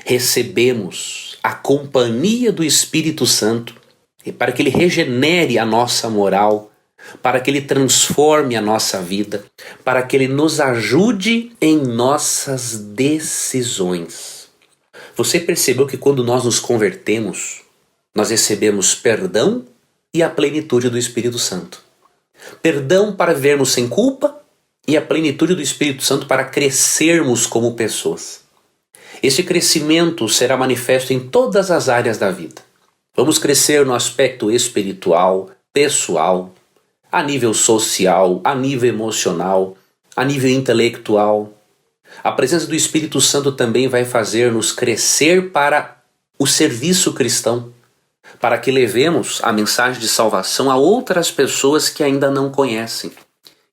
recebemos a companhia do Espírito Santo para que ele regenere a nossa moral, para que ele transforme a nossa vida, para que ele nos ajude em nossas decisões. Você percebeu que quando nós nos convertemos, nós recebemos perdão e a plenitude do Espírito Santo. Perdão para vivermos sem culpa e a plenitude do Espírito Santo para crescermos como pessoas. Esse crescimento será manifesto em todas as áreas da vida. Vamos crescer no aspecto espiritual, pessoal, a nível social, a nível emocional, a nível intelectual. A presença do Espírito Santo também vai fazer-nos crescer para o serviço cristão, para que levemos a mensagem de salvação a outras pessoas que ainda não conhecem.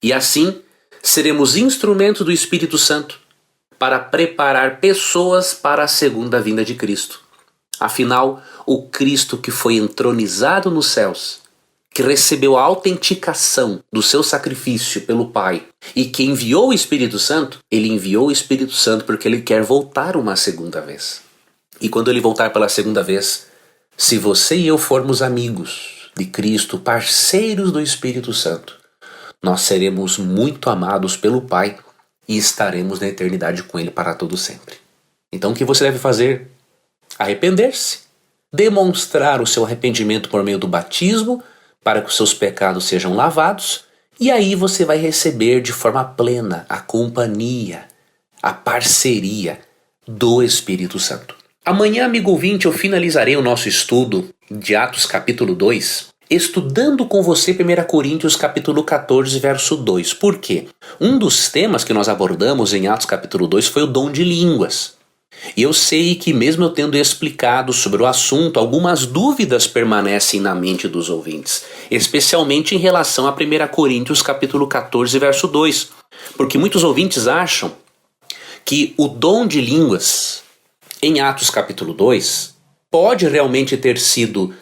E assim, seremos instrumentos do Espírito Santo para preparar pessoas para a segunda vinda de Cristo. Afinal, o Cristo que foi entronizado nos céus, que recebeu a autenticação do seu sacrifício pelo Pai e que enviou o Espírito Santo, ele enviou o Espírito Santo porque ele quer voltar uma segunda vez. E quando ele voltar pela segunda vez, se você e eu formos amigos de Cristo, parceiros do Espírito Santo, nós seremos muito amados pelo Pai e estaremos na eternidade com ele para todo sempre. Então o que você deve fazer? Arrepender-se, demonstrar o seu arrependimento por meio do batismo, para que os seus pecados sejam lavados, e aí você vai receber de forma plena a companhia, a parceria do Espírito Santo. Amanhã, amigo ouvinte, eu finalizarei o nosso estudo de Atos capítulo 2, estudando com você 1 Coríntios capítulo 14, verso 2. Por quê? Um dos temas que nós abordamos em Atos capítulo 2 foi o dom de línguas. E eu sei que mesmo eu tendo explicado sobre o assunto, algumas dúvidas permanecem na mente dos ouvintes, especialmente em relação a 1 Coríntios capítulo 14, verso 2. Porque muitos ouvintes acham que o dom de línguas em Atos capítulo 2 pode realmente ter sido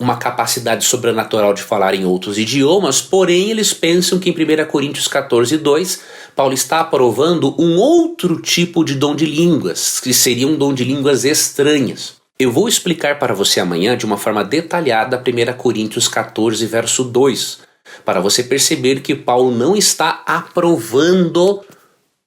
uma capacidade sobrenatural de falar em outros idiomas, porém eles pensam que em 1 Coríntios 14, 2, Paulo está aprovando um outro tipo de dom de línguas, que seria um dom de línguas estranhas. Eu vou explicar para você amanhã de uma forma detalhada 1 Coríntios 14, verso 2, para você perceber que Paulo não está aprovando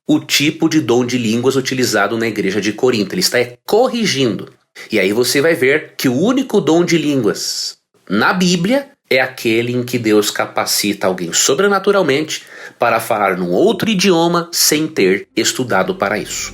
o tipo de dom de línguas utilizado na igreja de Corinto, ele está corrigindo. E aí você vai ver que o único dom de línguas na Bíblia é aquele em que Deus capacita alguém sobrenaturalmente para falar num outro idioma sem ter estudado para isso.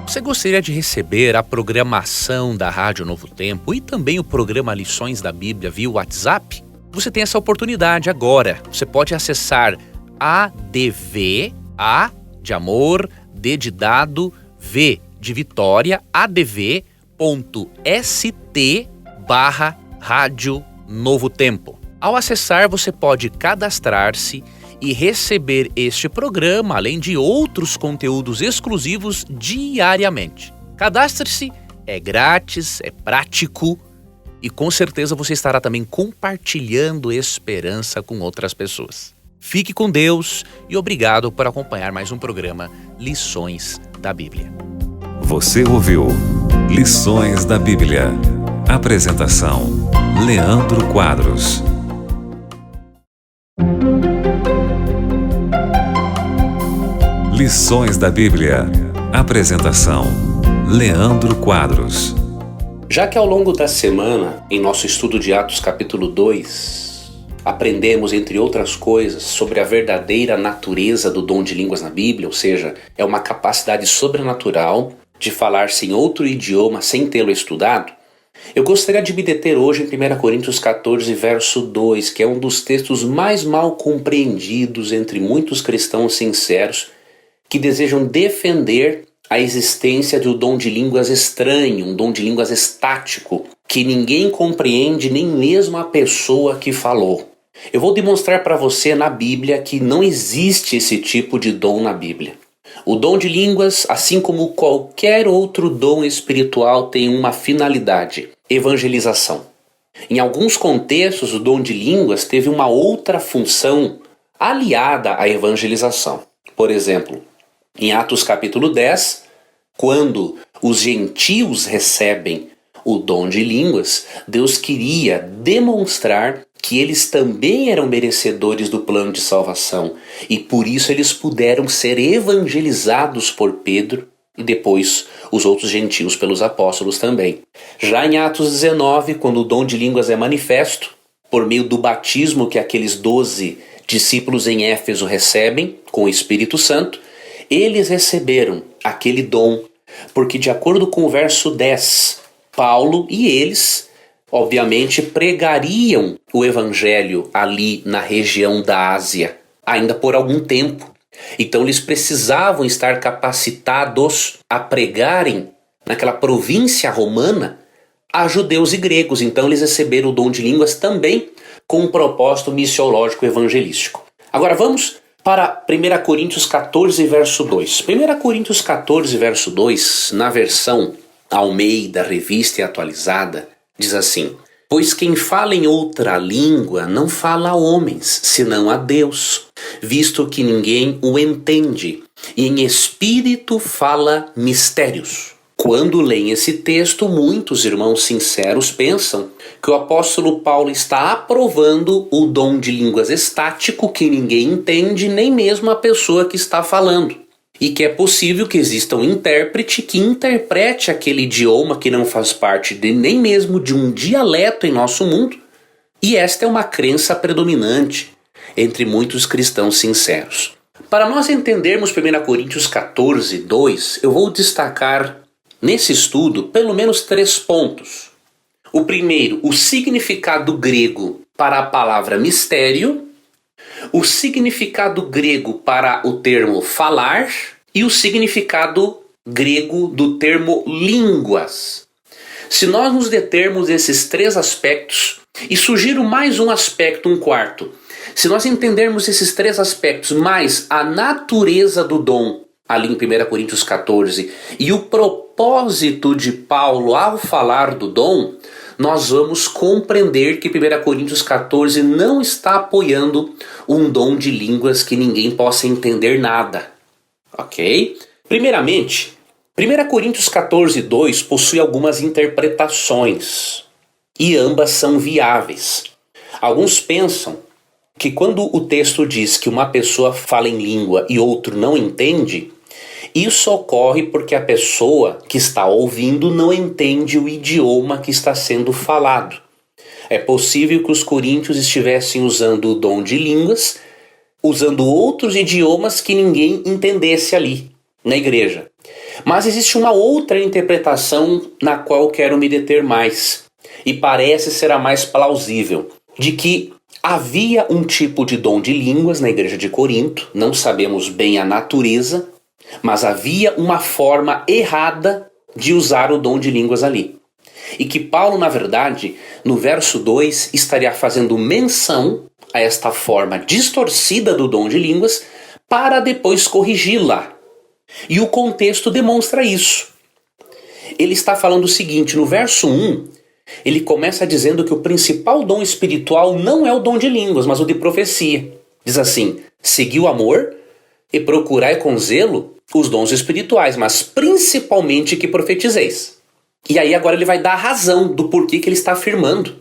Você gostaria de receber a programação da Rádio Novo Tempo e também o programa Lições da Bíblia via WhatsApp? Você tem essa oportunidade agora. Você pode acessar ADV, A de amor, D de dado, V de Vitória, adv.st/Rádio Novo Tempo. Ao acessar, você pode cadastrar-se e receber este programa, além de outros conteúdos exclusivos diariamente. Cadastre-se, é grátis, é prático e com certeza você estará também compartilhando esperança com outras pessoas. Fique com Deus e obrigado por acompanhar mais um programa Lições da Bíblia. Você ouviu Lições da Bíblia. Apresentação: Leandro Quadros. Lições da Bíblia. Apresentação: Leandro Quadros. Já que ao longo da semana, em nosso estudo de Atos capítulo 2, aprendemos, entre outras coisas, sobre a verdadeira natureza do dom de línguas na Bíblia, ou seja, é uma capacidade sobrenatural de falar-se em outro idioma sem tê-lo estudado, eu gostaria de me deter hoje em 1 Coríntios 14, verso 2, que é um dos textos mais mal compreendidos entre muitos cristãos sinceros que desejam defender a existência do dom de línguas estranho, um dom de línguas estático, que ninguém compreende, nem mesmo a pessoa que falou. Eu vou demonstrar para você na Bíblia que não existe esse tipo de dom na Bíblia. O dom de línguas, assim como qualquer outro dom espiritual, tem uma finalidade: evangelização. Em alguns contextos, o dom de línguas teve uma outra função aliada à evangelização. Por exemplo, em Atos capítulo 10, quando os gentios recebem o dom de línguas, Deus queria demonstrar que eles também eram merecedores do plano de salvação e por isso eles puderam ser evangelizados por Pedro e depois os outros gentios pelos apóstolos também. Já em Atos 19, quando o dom de línguas é manifesto, por meio do batismo que aqueles 12 discípulos em Éfeso recebem com o Espírito Santo, eles receberam aquele dom, porque de acordo com o verso 10, Paulo e eles, obviamente, pregariam o evangelho ali na região da Ásia, ainda por algum tempo. Então eles precisavam estar capacitados a pregarem naquela província romana a judeus e gregos. Então eles receberam o dom de línguas também com um propósito missiológico evangelístico. Agora vamos para 1 Coríntios 14, verso 2. 1 Coríntios 14, verso 2, na versão Almeida, Revista e Atualizada, diz assim: pois quem fala em outra língua não fala a homens, senão a Deus, visto que ninguém o entende, e em espírito fala mistérios. Quando leem esse texto, muitos irmãos sinceros pensam que o apóstolo Paulo está aprovando o dom de línguas estático que ninguém entende, nem mesmo a pessoa que está falando. E que é possível que exista um intérprete que interprete aquele idioma que não faz parte nem mesmo de um dialeto em nosso mundo. E esta é uma crença predominante entre muitos cristãos sinceros. Para nós entendermos 1 Coríntios 14, 2, eu vou destacar nesse estudo pelo menos 3 pontos. O primeiro, o significado grego para a palavra mistério, o significado grego para o termo falar e o significado grego do termo línguas. Se nós nos determos esses 3 aspectos, e sugiro mais um aspecto, um quarto, se nós entendermos esses 3 aspectos mais a natureza do dom, ali em 1 Coríntios 14, e o propósito de Paulo ao falar do dom, nós vamos compreender que 1 Coríntios 14 não está apoiando um dom de línguas que ninguém possa entender nada. Ok? Primeiramente, 1 Coríntios 14, 2 possui algumas interpretações e ambas são viáveis. Alguns pensam que quando o texto diz que uma pessoa fala em língua e outro não entende, isso ocorre porque a pessoa que está ouvindo não entende o idioma que está sendo falado. É possível que os coríntios estivessem usando o dom de línguas, usando outros idiomas que ninguém entendesse ali na igreja. Mas existe uma outra interpretação na qual quero me deter mais, e parece ser a mais plausível, de que havia um tipo de dom de línguas na igreja de Corinto, não sabemos bem a natureza, mas havia uma forma errada de usar o dom de línguas ali. E que Paulo, na verdade, no verso 2, estaria fazendo menção a esta forma distorcida do dom de línguas para depois corrigi-la. E o contexto demonstra isso. Ele está falando o seguinte, no verso 1, ele começa dizendo que o principal dom espiritual não é o dom de línguas, mas o de profecia. Diz assim, segui o amor e procurai com zelo os dons espirituais, mas principalmente que profetizeis. E aí agora ele vai dar a razão do porquê que ele está afirmando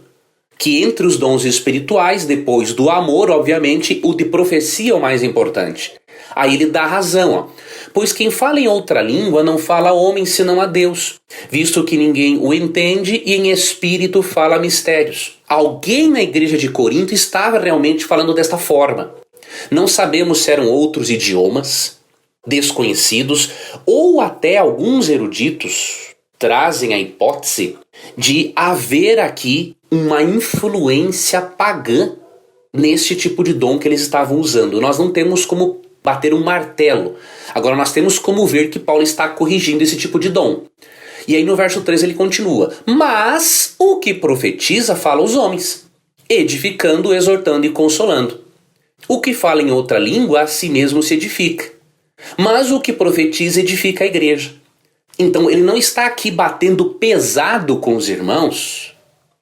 que entre os dons espirituais, depois do amor, obviamente, o de profecia é o mais importante. Aí ele dá a razão, ó. Pois quem fala em outra língua não fala a homem senão a Deus, visto que ninguém o entende e em espírito fala mistérios. Alguém na igreja de Corinto estava realmente falando desta forma. Não sabemos se eram outros idiomas, desconhecidos, ou até alguns eruditos trazem a hipótese de haver aqui uma influência pagã nesse tipo de dom que eles estavam usando. Nós não temos como bater um martelo. Agora nós temos como ver que Paulo está corrigindo esse tipo de dom. E aí no verso 3 ele continua. Mas o que profetiza fala aos homens, edificando, exortando e consolando. O que fala em outra língua a si mesmo se edifica. Mas o que profetiza edifica a igreja. Então ele não está aqui batendo pesado com os irmãos.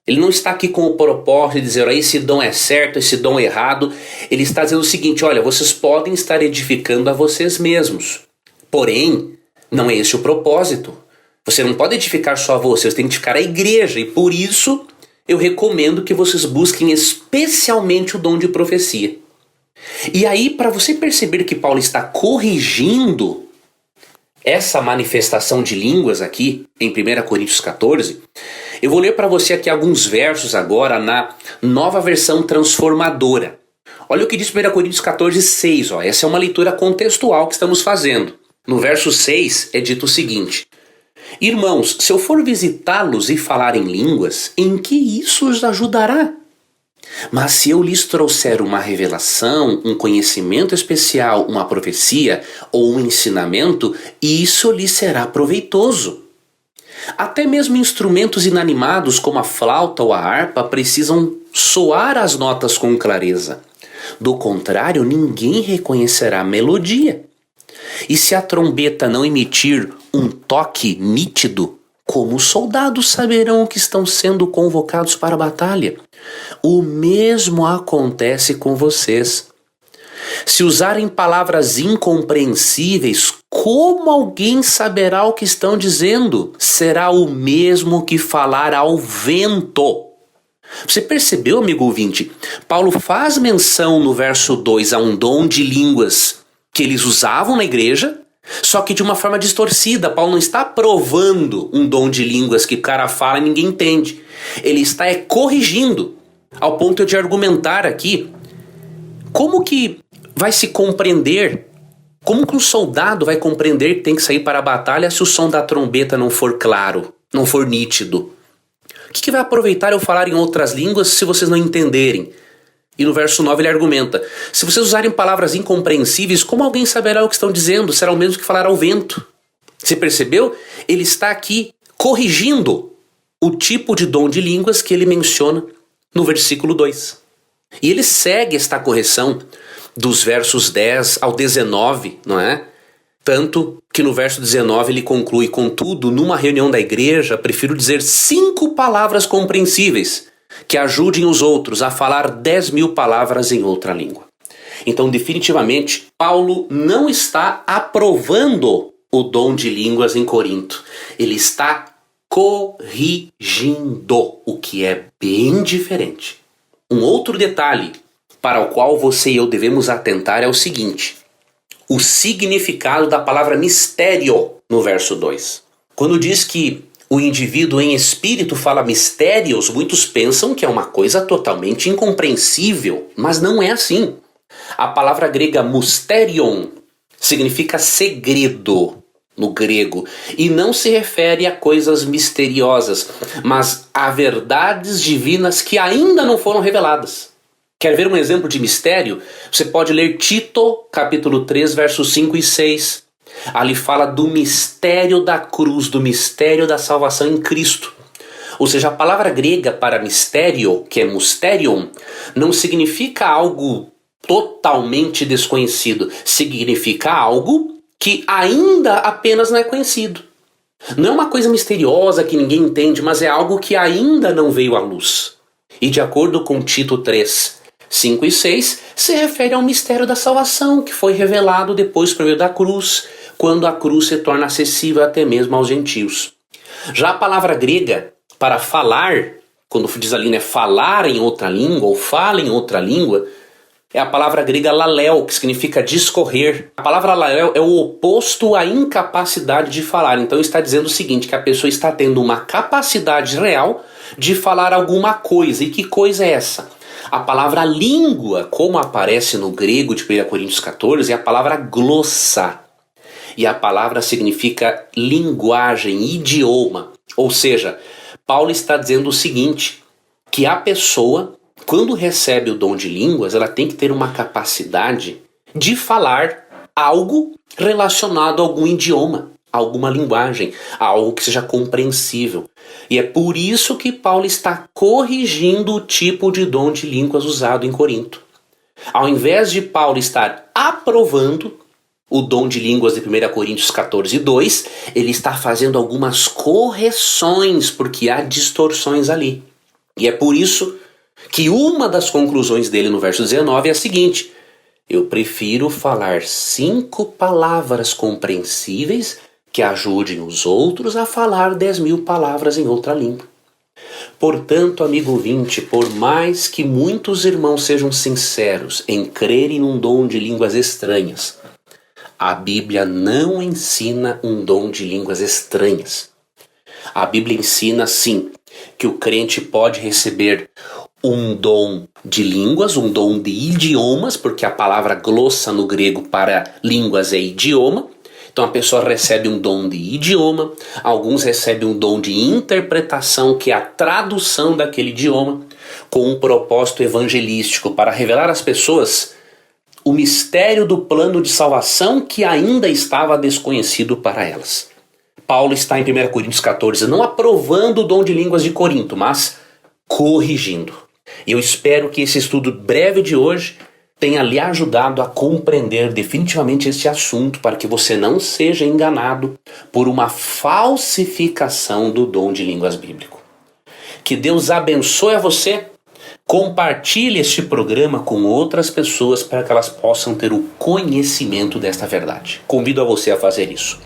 Ele não está aqui com o propósito de dizer, esse dom é certo, esse dom é errado. Ele está dizendo o seguinte, olha, vocês podem estar edificando a vocês mesmos. Porém, não é esse o propósito. Você não pode edificar só a você, você tem que edificar a igreja. E por isso, eu recomendo que vocês busquem especialmente o dom de profecia. E aí, para você perceber que Paulo está corrigindo essa manifestação de línguas aqui, em 1 Coríntios 14, eu vou ler para você aqui alguns versos agora na Nova Versão Transformadora. Olha o que diz 1 Coríntios 14, 6. Ó. Essa é uma leitura contextual que estamos fazendo. No verso 6 é dito o seguinte. Irmãos, se eu for visitá-los e falar em línguas, em que isso os ajudará? Mas se eu lhes trouxer uma revelação, um conhecimento especial, uma profecia ou um ensinamento, isso lhes será proveitoso. Até mesmo instrumentos inanimados como a flauta ou a harpa precisam soar as notas com clareza. Do contrário, ninguém reconhecerá a melodia. E se a trombeta não emitir um toque nítido, como os soldados saberão que estão sendo convocados para a batalha? O mesmo acontece com vocês. Se usarem palavras incompreensíveis, como alguém saberá o que estão dizendo? Será o mesmo que falar ao vento. Você percebeu, amigo ouvinte? Paulo faz menção no verso 2 a um dom de línguas que eles usavam na igreja, só que de uma forma distorcida. Paulo não está provando um dom de línguas que o cara fala e ninguém entende. Ele está corrigindo, ao ponto de argumentar aqui como que vai se compreender, como que um soldado vai compreender que tem que sair para a batalha se o som da trombeta não for claro, não for nítido? O que vai aproveitar eu falar em outras línguas se vocês não entenderem? E no verso 9 ele argumenta, se vocês usarem palavras incompreensíveis, como alguém saberá o que estão dizendo? Será o mesmo que falar ao vento. Você percebeu? Ele está aqui corrigindo o tipo de dom de línguas que ele menciona no versículo 2. E ele segue esta correção dos versos 10 ao 19, não é? Tanto que no verso 19 ele conclui, contudo, numa reunião da igreja, prefiro dizer 5 palavras compreensíveis que ajudem os outros a falar 10.000 palavras em outra língua. Então, definitivamente, Paulo não está aprovando o dom de línguas em Corinto. Ele está corrigindo, o que é bem diferente. Um outro detalhe para o qual você e eu devemos atentar é o seguinte: o significado da palavra mistério no verso 2. Quando diz que o indivíduo em espírito fala mistérios, muitos pensam que é uma coisa totalmente incompreensível, mas não é assim. A palavra grega mysterion significa segredo no grego e não se refere a coisas misteriosas, mas a verdades divinas que ainda não foram reveladas. Quer ver um exemplo de mistério? Você pode ler Tito, capítulo 3, versos 5 e 6. Ali fala do mistério da cruz, do mistério da salvação em Cristo. Ou seja, a palavra grega para mistério, que é mysterion, não significa algo totalmente desconhecido. Significa algo que ainda apenas não é conhecido. Não é uma coisa misteriosa que ninguém entende, mas é algo que ainda não veio à luz. E de acordo com Tito 3, 5 e 6, se refere ao mistério da salvação que foi revelado depois por meio da cruz, quando a cruz se torna acessível até mesmo aos gentios. Já a palavra grega para falar, quando diz ali, falar em outra língua ou fala em outra língua, é a palavra grega lalel, que significa discorrer. A palavra lalel é o oposto à incapacidade de falar. Então está dizendo o seguinte, que a pessoa está tendo uma capacidade real de falar alguma coisa. E que coisa é essa? A palavra língua, como aparece no grego de 1 Coríntios 14, é a palavra glossa. E a palavra significa linguagem, idioma. Ou seja, Paulo está dizendo o seguinte, que a pessoa, quando recebe o dom de línguas, ela tem que ter uma capacidade de falar algo relacionado a algum idioma, a alguma linguagem, a algo que seja compreensível. E é por isso que Paulo está corrigindo o tipo de dom de línguas usado em Corinto. Ao invés de Paulo estar aprovando o dom de línguas de 1 Coríntios 14, 2, ele está fazendo algumas correções, porque há distorções ali. E é por isso que uma das conclusões dele no verso 19 é a seguinte: eu prefiro falar 5 palavras compreensíveis que ajudem os outros a falar 10.000 palavras em outra língua. Portanto, amigo ouvinte, por mais que muitos irmãos sejam sinceros em crerem num dom de línguas estranhas, a Bíblia não ensina um dom de línguas estranhas. A Bíblia ensina, sim, que o crente pode receber um dom de línguas, um dom de idiomas, porque a palavra glossa no grego para línguas é idioma. Então a pessoa recebe um dom de idioma, alguns recebem um dom de interpretação, que é a tradução daquele idioma, com um propósito evangelístico, para revelar às pessoas o mistério do plano de salvação que ainda estava desconhecido para elas. Paulo está em 1 Coríntios 14, não aprovando o dom de línguas de Corinto, mas corrigindo. Eu espero que esse estudo breve de hoje tenha lhe ajudado a compreender definitivamente este assunto, para que você não seja enganado por uma falsificação do dom de línguas bíblico. Que Deus abençoe a você. Compartilhe este programa com outras pessoas para que elas possam ter o conhecimento desta verdade. Convido a você a fazer isso.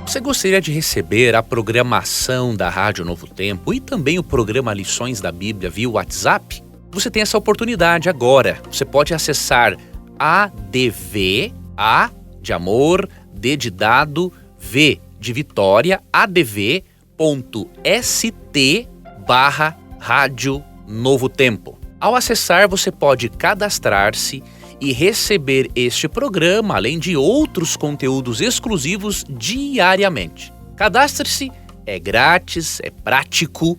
Você gostaria de receber a programação da Rádio Novo Tempo e também o programa Lições da Bíblia via WhatsApp? Você tem essa oportunidade agora. Você pode acessar ADV, A de amor, D de dado, V de Vitória, adv.st/Rádio Novo Tempo. Ao acessar, você pode cadastrar-se e receber este programa, além de outros conteúdos exclusivos diariamente. Cadastre-se, é grátis, é prático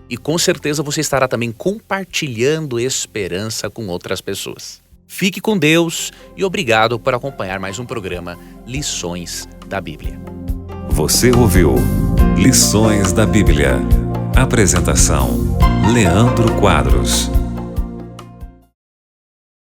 e com certeza você estará também compartilhando esperança com outras pessoas. Fique com Deus e obrigado por acompanhar mais um programa Lições da Bíblia. Você ouviu Lições da Bíblia. Apresentação: Leandro Quadros.